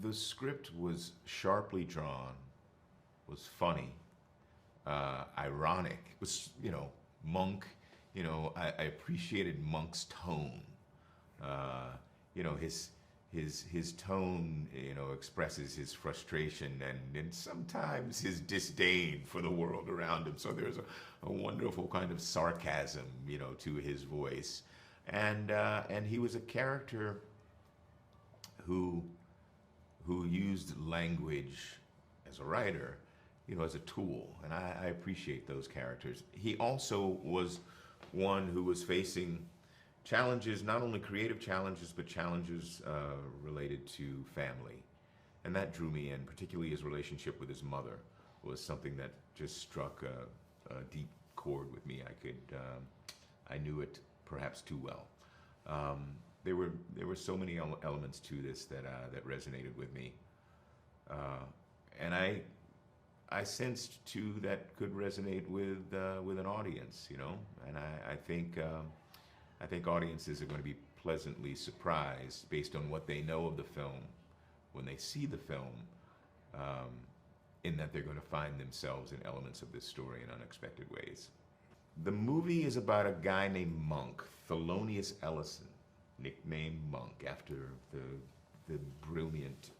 The script was sharply drawn, was funny, ironic. It was, Monk, I appreciated Monk's tone. Uh, his tone, expresses his frustration and sometimes his disdain for the world around him. So there's a wonderful kind of sarcasm, to his voice. And he was a character who used language as a writer, as a tool, and I appreciate those characters. He also was one who was facing challenges, not only creative challenges, but challenges related to family, and that drew me in. Particularly his relationship with his mother was something that just struck a deep chord with me. I knew it perhaps too well. There were so many elements to this that resonated with me, and I sensed too that could resonate with an audience, and I think audiences are going to be pleasantly surprised based on what they know of the film when they see the film, in that they're going to find themselves in elements of this story in unexpected ways. The movie is about a guy named Monk, Thelonius Ellison, nicknamed Monk after the brilliant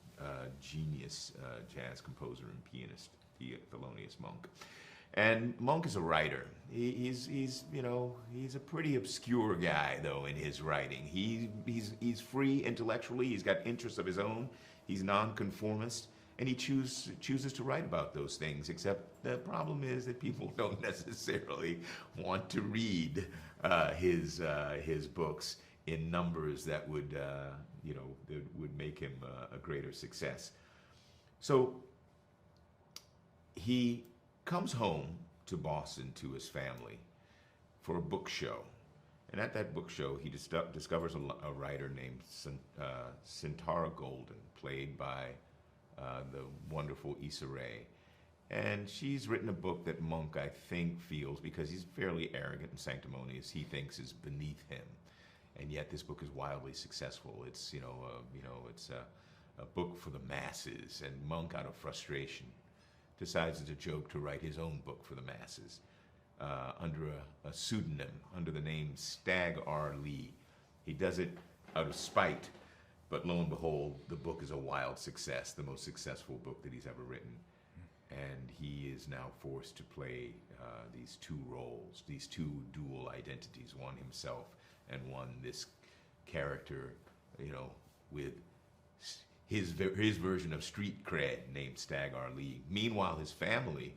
genius jazz composer and pianist, Thelonius Monk. And Monk is a writer. He's a pretty obscure guy though in his writing. He's free intellectually. He's got interests of his own. He's nonconformist, and he chooses to write about those things. Except the problem is that people don't necessarily want to read his books in numbers that would make him a greater success. So he comes home to Boston to his family for a book show. And at that book show, he discovers a writer named Centaura Golden, played by the wonderful Issa Rae. And she's written a book that Monk, I think, feels, because he's fairly arrogant and sanctimonious, he thinks is beneath him. And yet this book is wildly successful. It's, it's a book for the masses. And Monk, out of frustration, decides it's a joke to write his own book for the masses under a pseudonym, under the name Stagg R. Lee. He does it out of spite, but lo and behold, the book is a wild success, the most successful book that he's ever written. And he is now forced to play these two roles, these two dual identities, one himself and one this character, with his version of street cred named Stagg R. Lee. Meanwhile, his family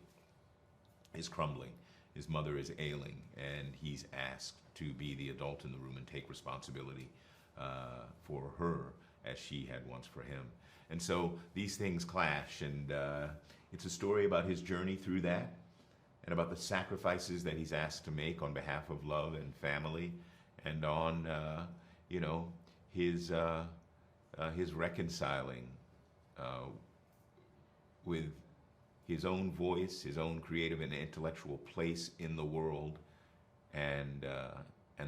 is crumbling. His mother is ailing, and he's asked to be the adult in the room and take responsibility for her as she had once for him. And so these things clash, and it's a story about his journey through that and about the sacrifices that he's asked to make on behalf of love and family, and on, his reconciling with his own voice, his own creative and intellectual place in the world, and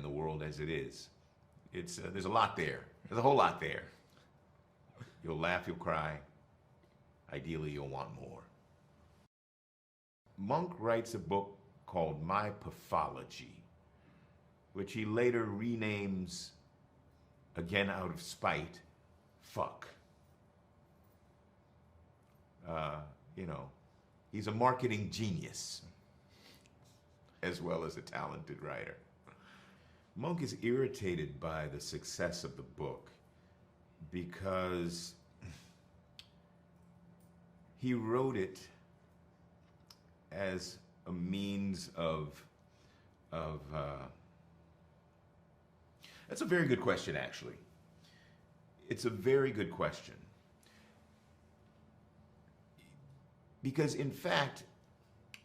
the world as it is. It's there's a lot there. There's a whole lot there. You'll laugh, you'll cry. Ideally, you'll want more. Monk writes a book called My Pathology, which he later renames, again out of spite, Fuck. He's a marketing genius as well as a talented writer. Monk is irritated by the success of the book because he wrote it as a means of that's a very good question, actually. It's a very good question. Because in fact,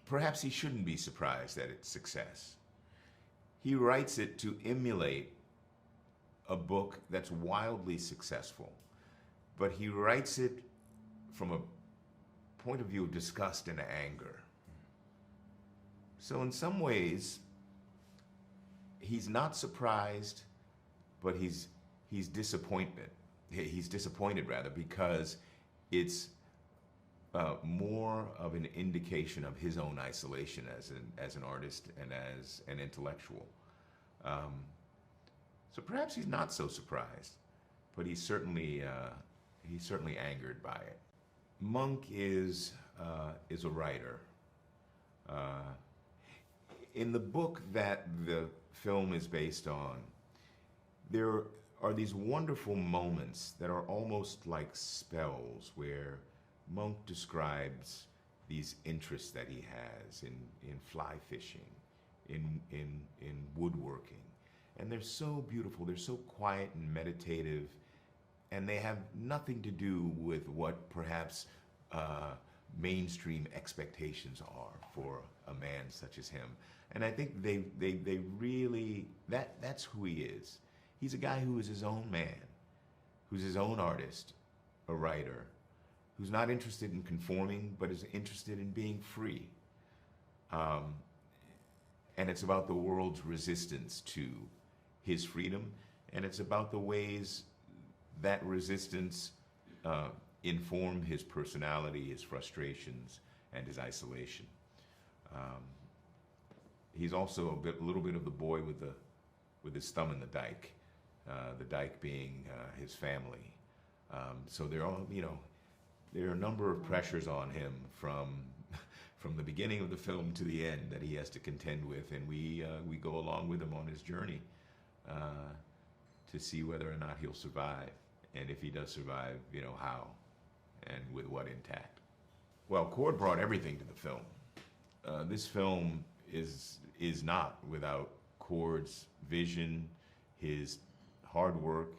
perhaps he shouldn't be surprised at its success. He writes it to emulate a book that's wildly successful, but he writes it from a point of view of disgust and anger. So in some ways, he's not surprised, but he's disappointed. He's disappointed rather, because it's more of an indication of his own isolation as an artist and as an intellectual. So perhaps he's not so surprised, but he's certainly angered by it. Monk is a writer. In the book that the film is based on, there are these wonderful moments that are almost like spells where Monk describes these interests that he has in fly fishing, in woodworking. And they're so beautiful, they're so quiet and meditative, and they have nothing to do with what perhaps mainstream expectations are for a man such as him. And I think they really, that's who he is. He's a guy who is his own man, who's his own artist, a writer, who's not interested in conforming, but is interested in being free. And it's about the world's resistance to his freedom, and it's about the ways that resistance inform his personality, his frustrations, and his isolation. He's also a little bit of the boy with his thumb in the dike being his family. So there are a number of pressures on him from the beginning of the film to the end that he has to contend with, and we go along with him on his journey to see whether or not he'll survive, and if he does survive, how and with what intact. Well, Cord brought everything to the film. This film is not without Cord's vision, his hard work,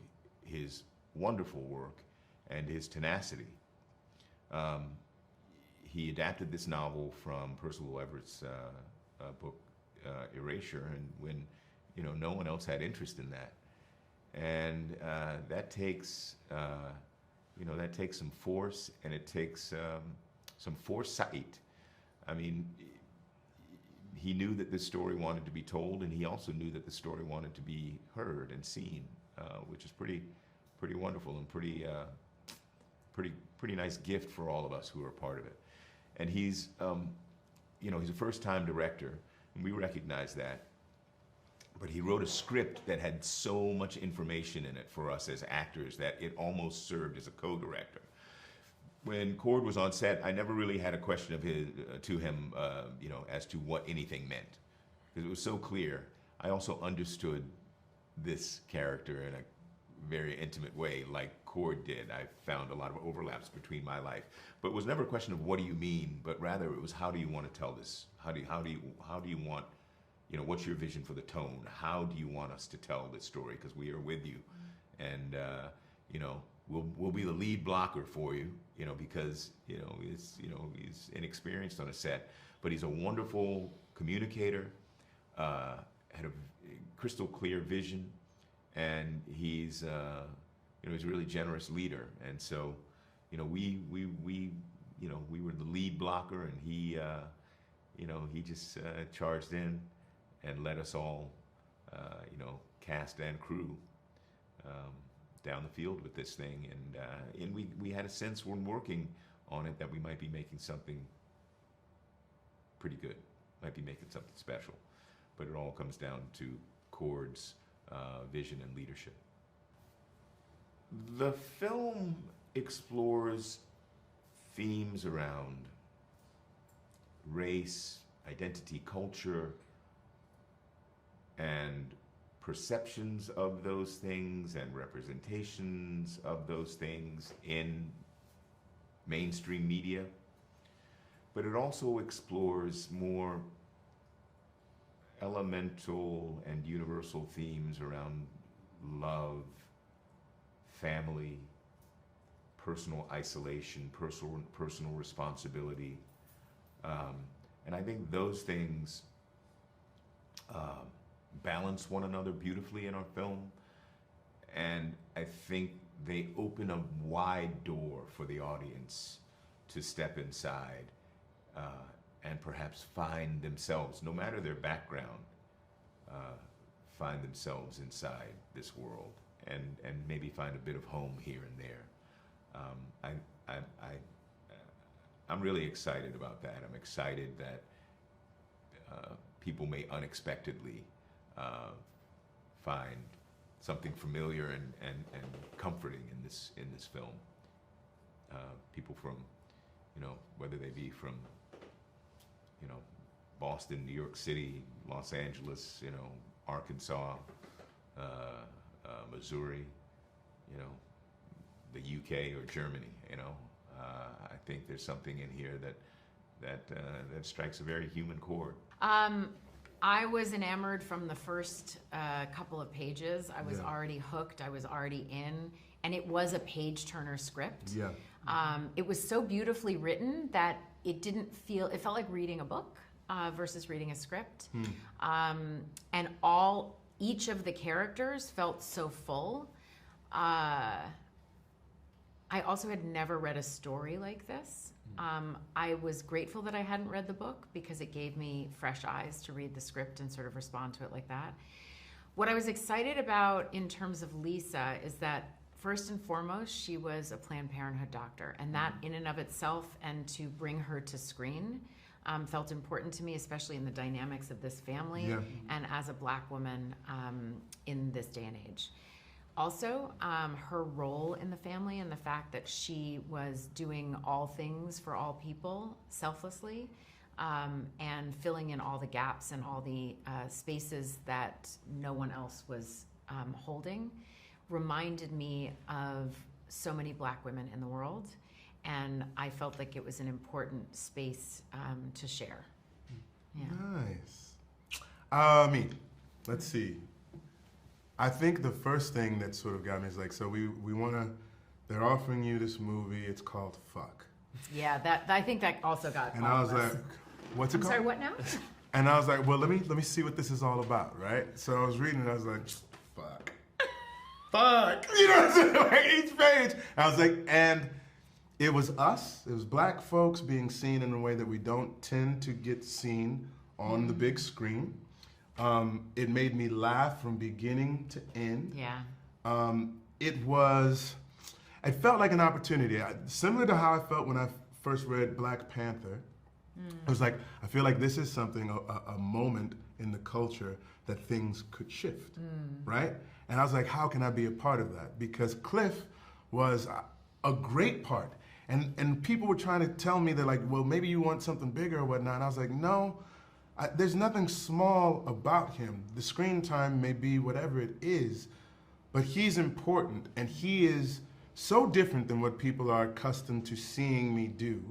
his wonderful work, and his tenacity. He adapted this novel from Percival Everett's book, Erasure, and when no one else had interest in that. And that takes some force, and it takes some foresight. I mean, he knew that this story wanted to be told, and he also knew that the story wanted to be heard and seen, which is pretty wonderful and pretty nice gift for all of us who are part of it. And he's a first-time director, and we recognize that. But he wrote a script that had so much information in it for us as actors that it almost served as a co-director. When Cord was on set, I never really had a question to him, as to what anything meant, because it was so clear. I also understood this character in a very intimate way, like Cord did. I found a lot of overlaps between my life, but it was never a question of what do you mean, but rather it was how do you want to tell this? How do you want, what's your vision for the tone? How do you want us to tell this story? Because we are with you, and we'll be the lead blocker for you, because he's inexperienced on a set, but he's a wonderful communicator, had a crystal clear vision, and he's a really generous leader. And so, we were the lead blocker, and he just charged in and led us all, cast and crew, down the field with this thing. And we had a sense when working on it that we might be making something pretty good, might be making something special. But it all comes down to Cord's vision and leadership. The film explores themes around race, identity, culture, and perceptions of those things and representations of those things in mainstream media. But it also explores more elemental and universal themes around love, family, personal isolation, personal responsibility. And I think those things balance one another beautifully in our film. And I think they open a wide door for the audience to step inside and perhaps find themselves, no matter their background, find themselves inside this world and maybe find a bit of home here and there. I I'm really excited about that. I'm excited that people may unexpectedly find something familiar and comforting in this film. People from, whether they be from, Boston, New York City, Los Angeles, Arkansas, Missouri, the UK or Germany. I think there's something in here that strikes a very human chord. I was enamored from the first couple of pages. I was already hooked. I was already in, and it was a page-turner script. Yeah. It was so beautifully written that it felt like reading a book versus reading a script. And each of the characters felt so full. I also had never read a story like this. I was grateful that I hadn't read the book because it gave me fresh eyes to read the script and sort of respond to it like that. What I was excited about in terms of Lisa is that first and foremost, she was a Planned Parenthood doctor, and that in and of itself, and to bring her to screen felt important to me, especially in the dynamics of this family and as a Black woman in this day and age. Also, her role in the family and the fact that she was doing all things for all people selflessly and filling in all the gaps and all the spaces that no one else was holding reminded me of so many Black women in the world, and I felt like it was an important space to share. Yeah. Nice. Let's see. I think the first thing that sort of got me is like, so we want to, they're offering you this movie, it's called Fuck. Yeah, I think that also got And all I was of us. like, what's it called? I'm sorry, what now? And I was like, well, let me see what this is all about, right? So I was reading it, I was like, fuck. Fuck. You know what I'm saying? Like each page. I was like, and it was us, it was Black folks being seen in a way that we don't tend to get seen on the big screen. It made me laugh from beginning to end. Yeah. It felt like an opportunity. Similar to how I felt when I first read Black Panther. It was like, I feel like this is something, a moment in the culture that things could shift, right? And I was like, how can I be a part of that? Because Cliff was a great part. And people were trying to tell me, they're like, well, maybe you want something bigger or whatnot. And I was like, no. There's nothing small about him. The screen time may be whatever it is, but he's important, and he is so different than what people are accustomed to seeing me do,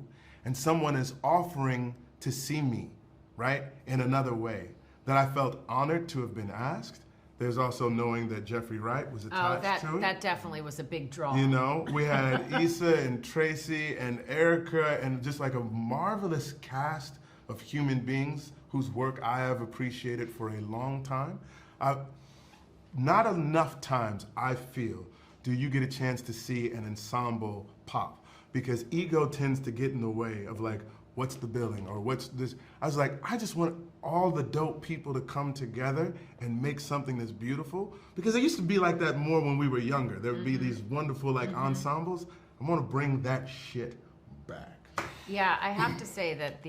and someone is offering to see me, right, in another way, that I felt honored to have been asked. There's also knowing that Jeffrey Wright was attached to it. That definitely was a big draw. You know, we had Issa and Tracee and Erika, and just like a marvelous cast of human beings whose work I have appreciated for a long time. Not enough times, I feel, do you get a chance to see an ensemble pop, because ego tends to get in the way of like, what's the billing or what's this? I was like, I just want all the dope people to come together and make something that's beautiful, because it used to be like that more when we were younger. There would be these wonderful like ensembles. I want to bring that shit back. Yeah, I have to say that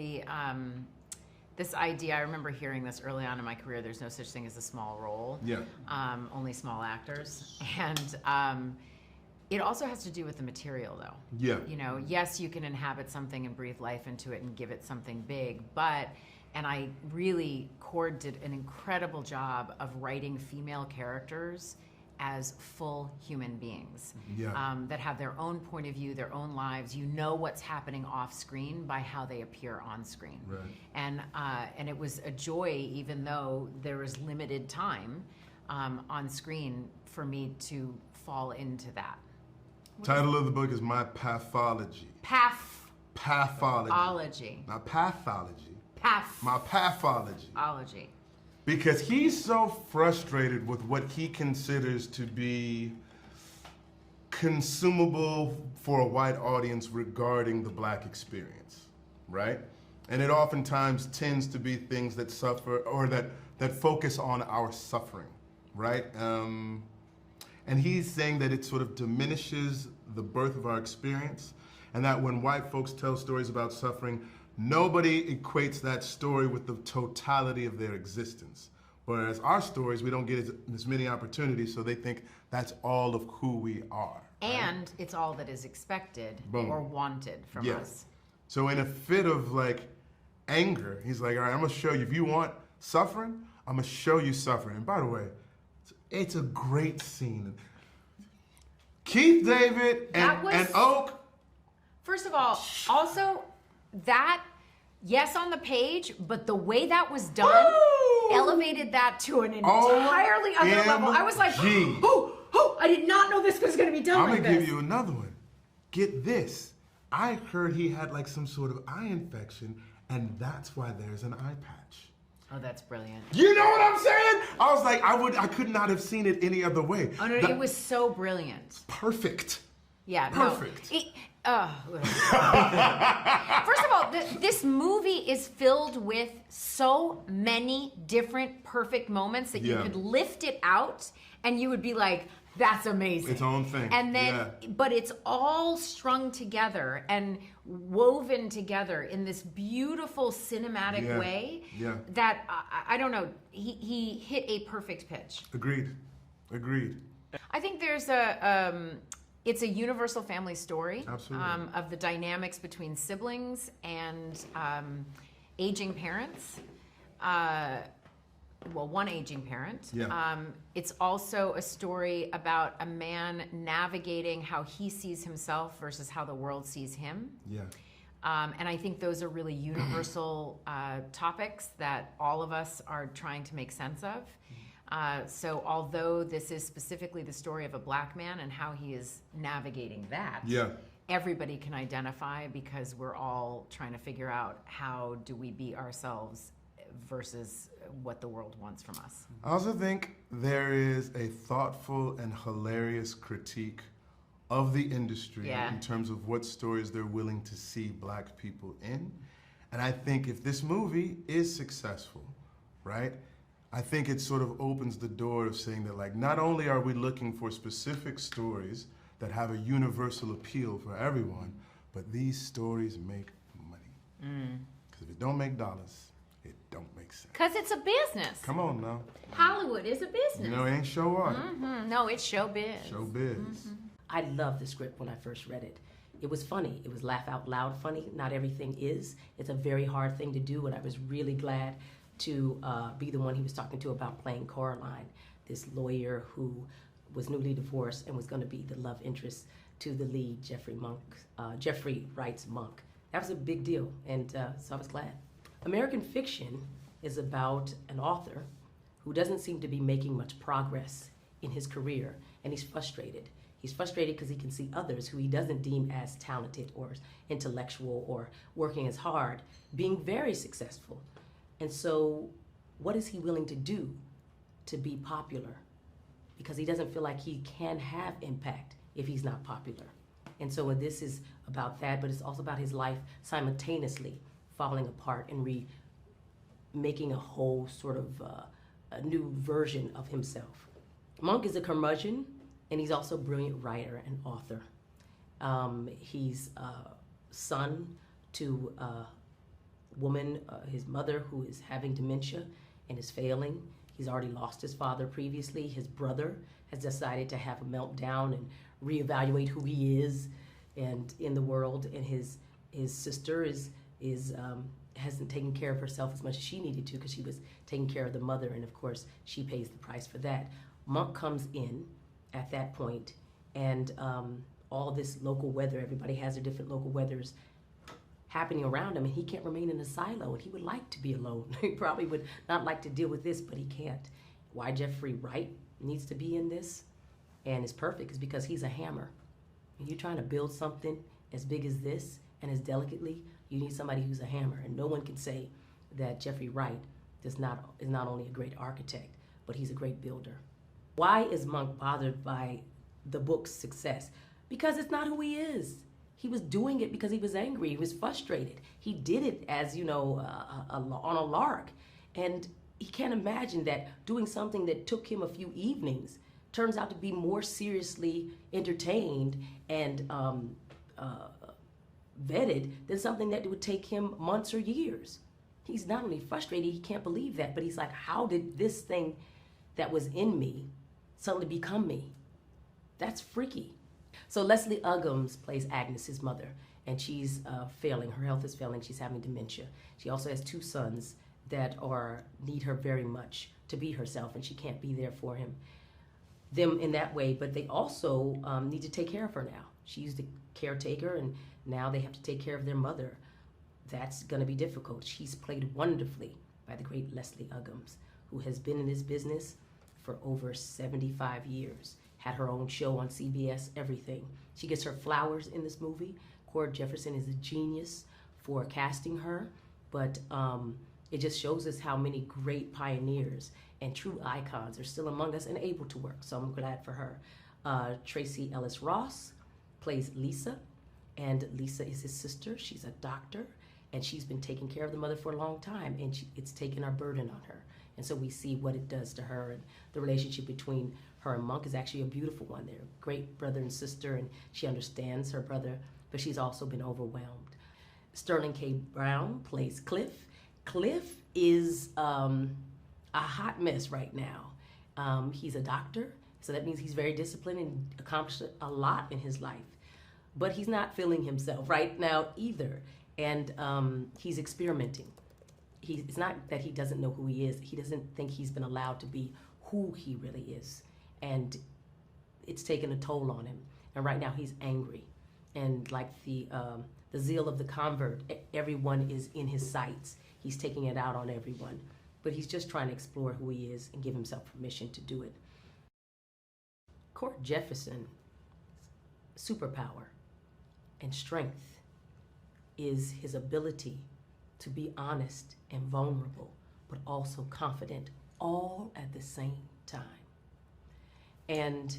this idea, I remember hearing this early on in my career, there's no such thing as a small role. Yeah. Only small actors. And it also has to do with the material, though. Yeah. You know, yes, you can inhabit something and breathe life into it and give it something big, Cord did an incredible job of writing female characters as full human beings that have their own point of view, their own lives. You know what's happening off screen by how they appear on screen. Right. And it was a joy, even though there was limited time on screen, for me to fall into that. Title of the book is My Pathology. Pathology. Not pathology. My pathology. Because he's so frustrated with what he considers to be consumable for a white audience regarding the Black experience, right? And it oftentimes tends to be things that suffer, or that focus on our suffering, right? And he's saying that it sort of diminishes the birth of our experience. and that when white folks tell stories about suffering, nobody equates that story with the totality of their existence. Whereas our stories, we don't get as many opportunities, so they think that's all of who we are. And it's all that is expected or wanted from us. So in a fit of like anger, he's like, all right, I'm gonna show you, if you want suffering, I'm gonna show you suffering. And by the way, it's a great scene. Keith David and Oak. First of all, also that, yes, on the page, but the way that was done elevated that to an entirely other level. I was like, I did not know this was going to be done like this. I'm going to give you another one. Get this. I heard he had like some sort of eye infection, and that's why there's an eye patch. Oh, that's brilliant. You know what I'm saying? I was like, I could not have seen it any other way. Oh, no, it was so brilliant. Perfect. Yeah, perfect. No, first of all, this movie is filled with so many different perfect moments that you could lift it out and you would be like, that's amazing. Its own thing. And then, but it's all strung together and woven together in this beautiful cinematic way that, I don't know, he hit a perfect pitch. Agreed. I think there's it's a universal family story. Absolutely. Of the dynamics between siblings and aging parents. One aging parent. Yeah. It's also a story about a man navigating how he sees himself versus how the world sees him. Yeah. And I think those are really universal topics that all of us are trying to make sense of. So although this is specifically the story of a black man and how he is navigating that, everybody can identify because we're all trying to figure out how do we be ourselves versus what the world wants from us. I also think there is a thoughtful and hilarious critique of the industry in terms of what stories they're willing to see black people in. And I think if this movie is successful, right, I think it sort of opens the door of saying that, like, not only are we looking for specific stories that have a universal appeal for everyone, but these stories make money. Because if it don't make dollars, it don't make sense. Because it's a business. Come on now. Hollywood is a business. You know, it ain't show art. No, it's showbiz. Showbiz. I loved the script when I first read it. It was funny. It was laugh out loud funny. Not everything is. It's a very hard thing to do, and I was really glad to be the one he was talking to about playing Coraline, this lawyer who was newly divorced and was going to be the love interest to the lead, Jeffrey Wright's Monk. That was a big deal, and so I was glad. American Fiction is about an author who doesn't seem to be making much progress in his career, and he's frustrated. He's frustrated because he can see others who he doesn't deem as talented or intellectual or working as hard being very successful. And so what is he willing to do to be popular? Because he doesn't feel like he can have impact if he's not popular. And so this is about that, but it's also about his life simultaneously falling apart and making a whole sort of a new version of himself. Monk is a curmudgeon, and he's also a brilliant writer and author. He's son to woman, his mother, who is having dementia and is failing. He's already lost his father previously. His brother has decided to have a meltdown and reevaluate who he is and in the world. And his sister hasn't taken care of herself as much as she needed to because she was taking care of the mother, and of course she pays the price for that. Monk comes in at that point, and all this local weather, everybody has their different local weathers happening around him, and he can't remain in a silo, and he would like to be alone. He probably would not like to deal with this, but he can't. Why Jeffrey Wright needs to be in this and is perfect is because he's a hammer. When you're trying to build something as big as this and as delicately, you need somebody who's a hammer, and no one can say that Jeffrey Wright is not only a great architect, but he's a great builder. Why is Monk bothered by the book's success? Because it's not who he is. He was doing it because he was angry. He was frustrated. He did it as, on a lark. And he can't imagine that doing something that took him a few evenings turns out to be more seriously entertained and vetted than something that would take him months or years. He's not only frustrated, he can't believe that, but he's like, how did this thing that was in me suddenly become me? That's freaky. So Leslie Uggams plays Agnes, his mother, and she's failing. Her health is failing. She's having dementia. She also has 2 sons that need her very much to be herself, and she can't be there for them in that way, but they also need to take care of her now. She's the caretaker, and now they have to take care of their mother. That's going to be difficult. She's played wonderfully by the great Leslie Uggams, who has been in this business for over 75 years, had her own show on CBS, everything. She gets her flowers in this movie. Cord Jefferson is a genius for casting her, but it just shows us how many great pioneers and true icons are still among us and able to work, so I'm glad for her. Tracee Ellis Ross plays Lisa, and Lisa is his sister. She's a doctor, and she's been taking care of the mother for a long time, and it's taken our burden on her. And so we see what it does to her, and the relationship between her and Monk is actually a beautiful one. They're a great brother and sister, and she understands her brother, but she's also been overwhelmed. Sterling K. Brown plays Cliff. Cliff is a hot mess right now. He's a doctor, so that means he's very disciplined and accomplished a lot in his life. But he's not feeling himself right now either, and he's experimenting. It's not that he doesn't know who he is. He doesn't think he's been allowed to be who he really is, and it's taken a toll on him. And right now he's angry, and like the zeal of the convert, everyone is in his sights. He's taking it out on everyone, but he's just trying to explore who he is and give himself permission to do it. Cord Jefferson's superpower and strength is his ability to be honest and vulnerable, but also confident, all at the same time. And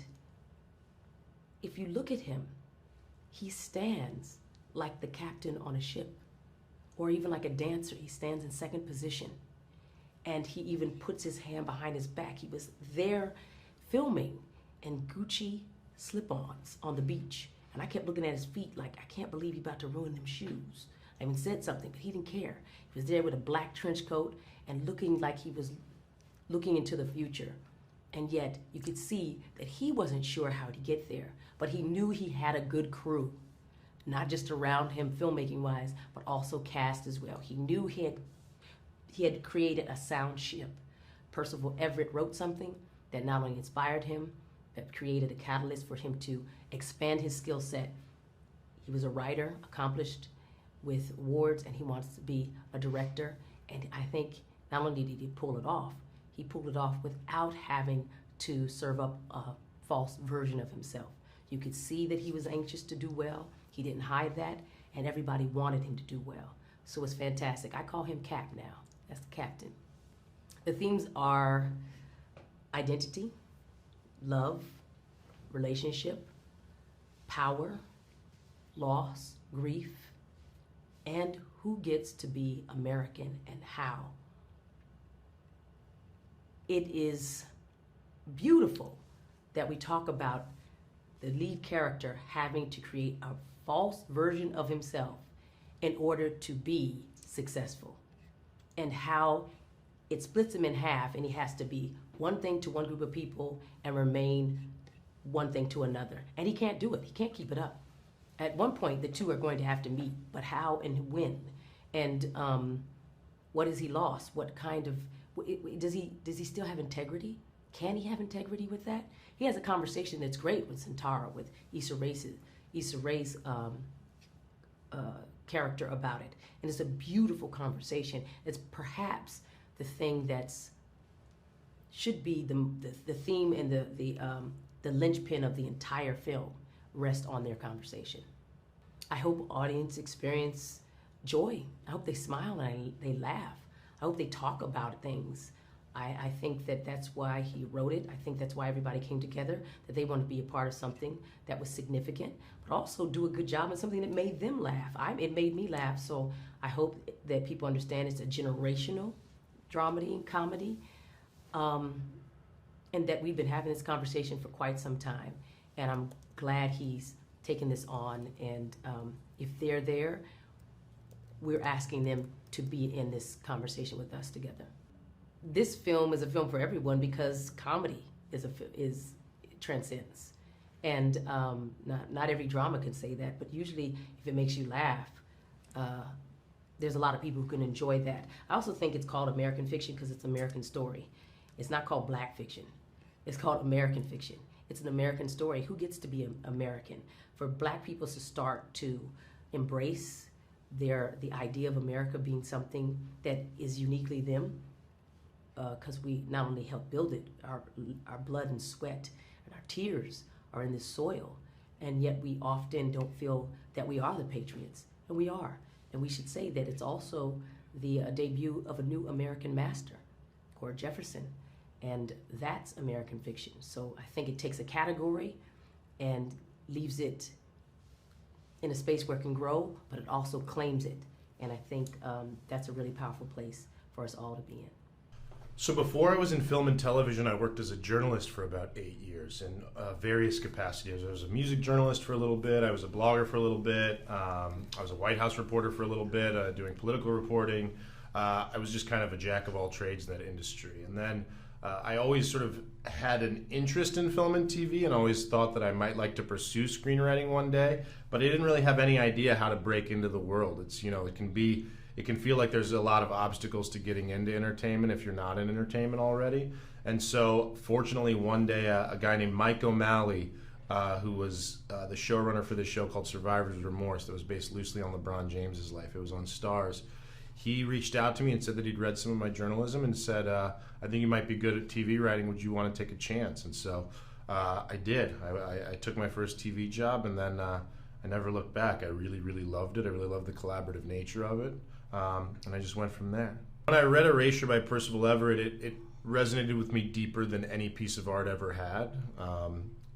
if you look at him, he stands like the captain on a ship, or even like a dancer. He stands in second position, and he even puts his hand behind his back. He was there filming in Gucci slip-ons on the beach, and I kept looking at his feet like, I can't believe he's about to ruin them shoes. I even said something, but he didn't care. He was there with a black trench coat and looking like he was looking into the future. And yet you could see that he wasn't sure how to get there, but he knew he had a good crew, not just around him filmmaking-wise, but also cast as well. He knew he had created a sound ship. Percival Everett wrote something that not only inspired him, that created a catalyst for him to expand his skill set. He was a writer, accomplished with awards, and he wants to be a director. And I think not only did he pull it off, he pulled it off without having to serve up a false version of himself. You could see that he was anxious to do well. He didn't hide that, and everybody wanted him to do well. So it's fantastic. I call him Cap now. That's the captain. The themes are identity, love, relationship, power, loss, grief, and who gets to be American and how. It is beautiful that we talk about the lead character having to create a false version of himself in order to be successful, and how it splits him in half, and he has to be one thing to one group of people and remain one thing to another. And he can't do it. He can't keep it up. At one point, the two are going to have to meet, but how and when? And what has he lost? What kind of, does he still have integrity? Can he have integrity with that? He has a conversation that's great with Santara, with Issa Rae's character about it. And it's a beautiful conversation. It's perhaps the thing that's should be the theme and the linchpin of the entire film rest on their conversation. I hope audience experience joy. I hope they smile and they laugh. I hope they talk about things. I think that that's why he wrote it. I think that's why everybody came together, that they wanted to be a part of something that was significant, but also do a good job in something that made them laugh. It made me laugh, so I hope that people understand it's a generational dramedy and comedy, and that we've been having this conversation for quite some time. And I'm glad he's taken this on, and if they're there, we're asking them to be in this conversation with us together. This film is a film for everyone because comedy transcends, and not every drama can say that, but usually if it makes you laugh, there's a lot of people who can enjoy that. I also think it's called American fiction because it's American story. It's not called Black fiction. It's called American fiction. It's an American story. Who gets to be an American? For Black people to start to embrace the idea of America being something that is uniquely them, because we not only help build it, our blood and sweat and our tears are in this soil, and yet we often don't feel that we are the patriots, and we are. And we should say that it's also the debut of a new American master, Cord Jefferson, and that's American fiction. So I think it takes a category and leaves it in a space where it can grow, but it also claims it. And I think that's a really powerful place for us all to be in. So before I was in film and television, I worked as a journalist for about 8 years in various capacities. I was a music journalist for a little bit. I was a blogger for a little bit. I was a White House reporter for a little bit, doing political reporting. I was just kind of a jack of all trades in that industry. And then I always sort of had an interest in film and TV and always thought that I might like to pursue screenwriting one day, but I didn't really have any idea how to break into the world. It's, it can feel like there's a lot of obstacles to getting into entertainment if you're not in entertainment already. And so fortunately one day a guy named Mike O'Malley, who was the showrunner for this show called Survivor's Remorse that was based loosely on LeBron James's life. It was on Starz. He reached out to me and said that he'd read some of my journalism and said, I think you might be good at TV writing. Would you want to take a chance? And so I did. I took my first TV job, and then I never looked back. I really, really loved it. I really loved the collaborative nature of it. And I just went from there. When I read Erasure by Percival Everett, it resonated with me deeper than any piece of art ever had.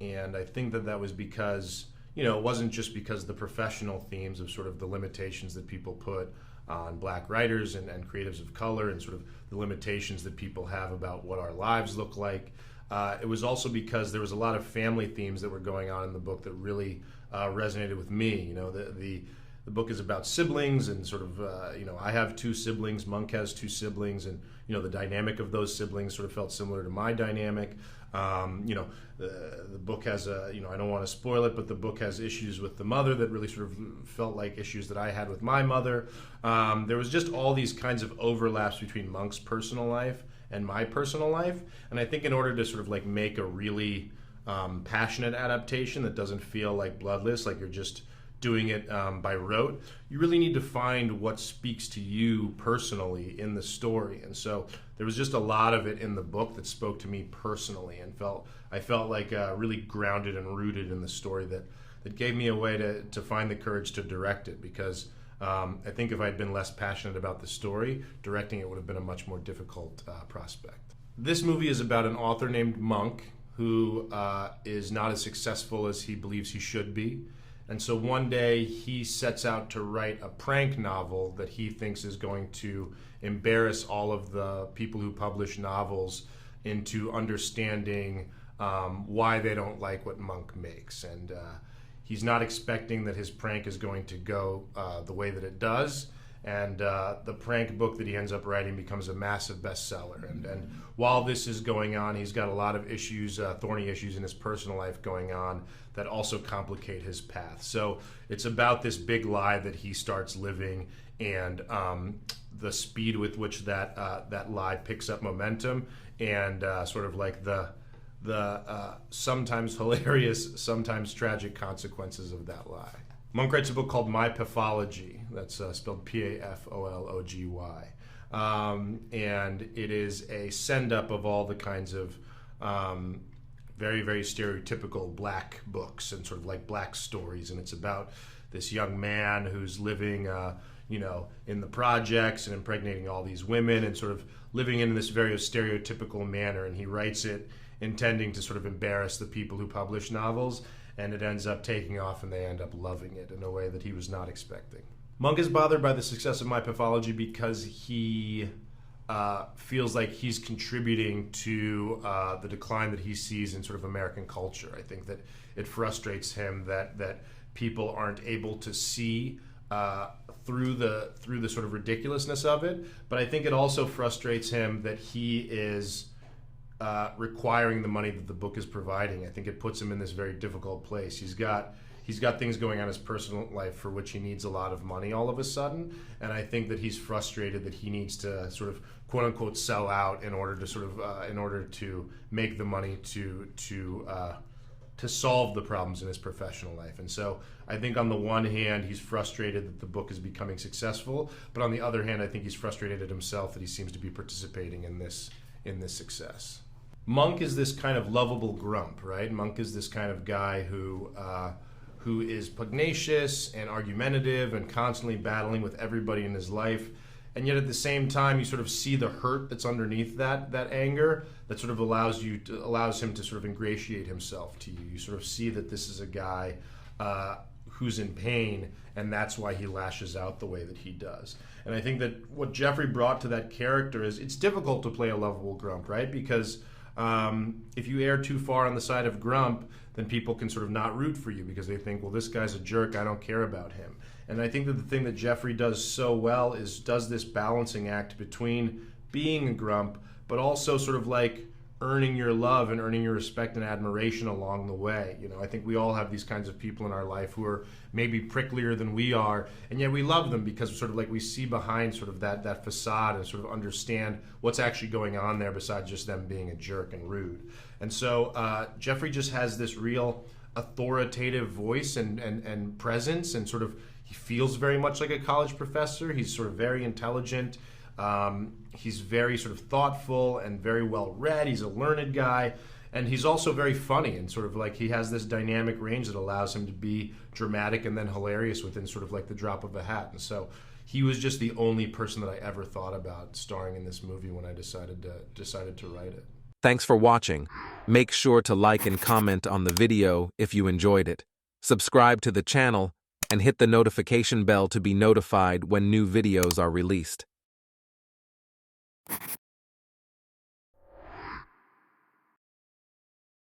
And I think that was because, it wasn't just because the professional themes of sort of the limitations that people put on Black writers and creatives of color and sort of the limitations that people have about what our lives look like. It was also because there was a lot of family themes that were going on in the book that really resonated with me. The book is about siblings and sort of, I have 2 siblings, Monk has 2 siblings, and, the dynamic of those siblings sort of felt similar to my dynamic. The book has I don't want to spoil it, but the book has issues with the mother that really sort of felt like issues that I had with my mother. There was just all these kinds of overlaps between Monk's personal life and my personal life. And I think in order to sort of like make a really passionate adaptation that doesn't feel like bloodless, like you're just doing it by rote, you really need to find what speaks to you personally in the story. And so there was just a lot of it in the book that spoke to me personally, and I felt like really grounded and rooted in the story that gave me a way to find the courage to direct it, because I think if I'd been less passionate about the story, directing it would have been a much more difficult prospect. This movie is about an author named Monk who is not as successful as he believes he should be. And so one day he sets out to write a prank novel that he thinks is going to embarrass all of the people who publish novels into understanding why they don't like what Monk makes. And he's not expecting that his prank is going to go the way that it does. And the prank book that he ends up writing becomes a massive bestseller. And while this is going on, he's got a lot of issues, thorny issues in his personal life going on that also complicate his path. So it's about this big lie that he starts living, and the speed with which that lie picks up momentum, and sort of like the sometimes hilarious, sometimes tragic consequences of that lie. Monk writes a book called My Pathology. That's spelled P-A-F-O-L-O-G-Y. And it is a send-up of all the kinds of very, very stereotypical Black books and sort of like Black stories. And it's about this young man who's living, in the projects and impregnating all these women and sort of living in this very stereotypical manner. And he writes it intending to sort of embarrass the people who publish novels. And it ends up taking off, and they end up loving it in a way that he was not expecting. Monk is bothered by the success of My Pathology because he feels like he's contributing to the decline that he sees in sort of American culture. I think that it frustrates him that people aren't able to see through the sort of ridiculousness of it. But I think it also frustrates him that he is requiring the money that the book is providing. I think it puts him in this very difficult place. He's got things going on in his personal life for which he needs a lot of money all of a sudden, and I think that he's frustrated that he needs to sort of quote unquote sell out in order to sort of in order to make the money to solve the problems in his professional life. And so I think on the one hand he's frustrated that the book is becoming successful, but on the other hand I think he's frustrated at himself that he seems to be participating in this success. Monk is this kind of lovable grump, right? Monk is this kind of guy who is pugnacious and argumentative and constantly battling with everybody in his life. And yet at the same time, you sort of see the hurt that's underneath that anger that sort of allows him to sort of ingratiate himself to you. You sort of see that this is a guy who's in pain, and that's why he lashes out the way that he does. And I think that what Jeffrey brought to that character is it's difficult to play a lovable grump, right? Because if you err too far on the side of grump, then people can sort of not root for you because they think, well, this guy's a jerk, I don't care about him. And I think that the thing that Jeffrey does so well is does this balancing act between being a grump, but also sort of like earning your love and earning your respect and admiration along the way. You know, I think we all have these kinds of people in our life who are maybe pricklier than we are, and yet we love them because sort of like we see behind sort of that facade and sort of understand what's actually going on there besides just them being a jerk and rude. And so Jeffrey just has this real authoritative voice and presence, and sort of he feels very much like a college professor. He's sort of very intelligent. He's very sort of thoughtful and very well read. He's a learned guy, and he's also very funny, and sort of like he has this dynamic range that allows him to be dramatic and then hilarious within sort of like the drop of a hat. And so he was just the only person that I ever thought about starring in this movie when I decided to write it. Thanks for watching. Make sure to like and comment on the video if you enjoyed it. Subscribe to the channel and hit the notification bell to be notified when new videos are released.